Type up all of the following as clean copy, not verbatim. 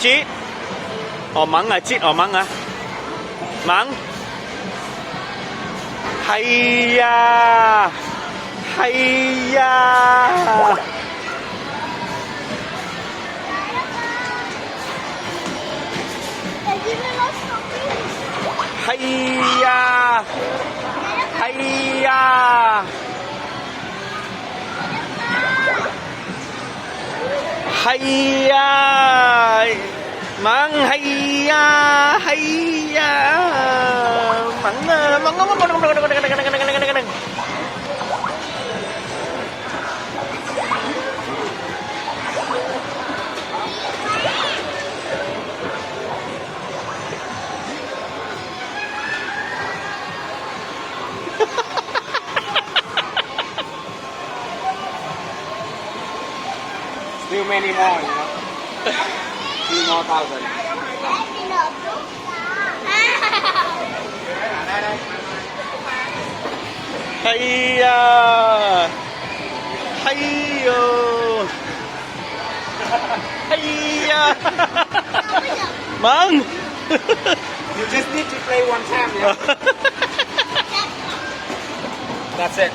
節，哦猛啊節哦猛啊猛，係呀係呀。係呀，係呀，係呀，猛係呀，係呀，猛啊，猛啊，猛啊Still many more, you know. Few more thousand. 係呀，係喲，係呀，猛。You just need to play one time, yeah. That's it.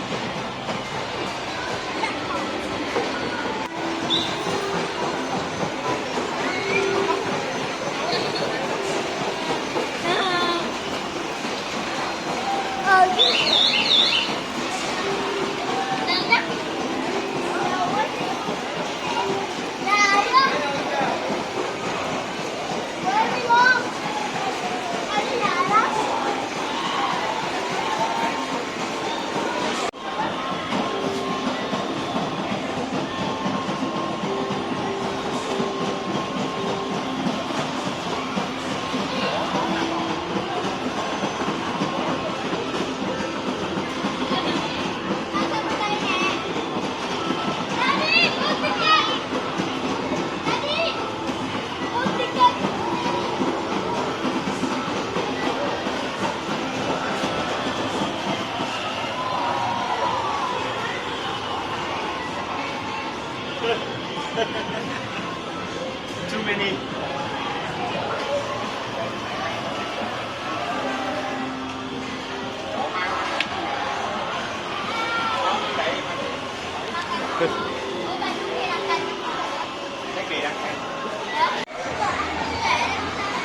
Too many.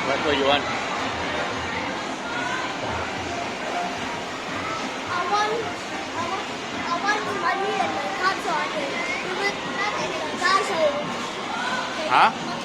What do you want? I want money and my card so I can give it back and the guy so Hả?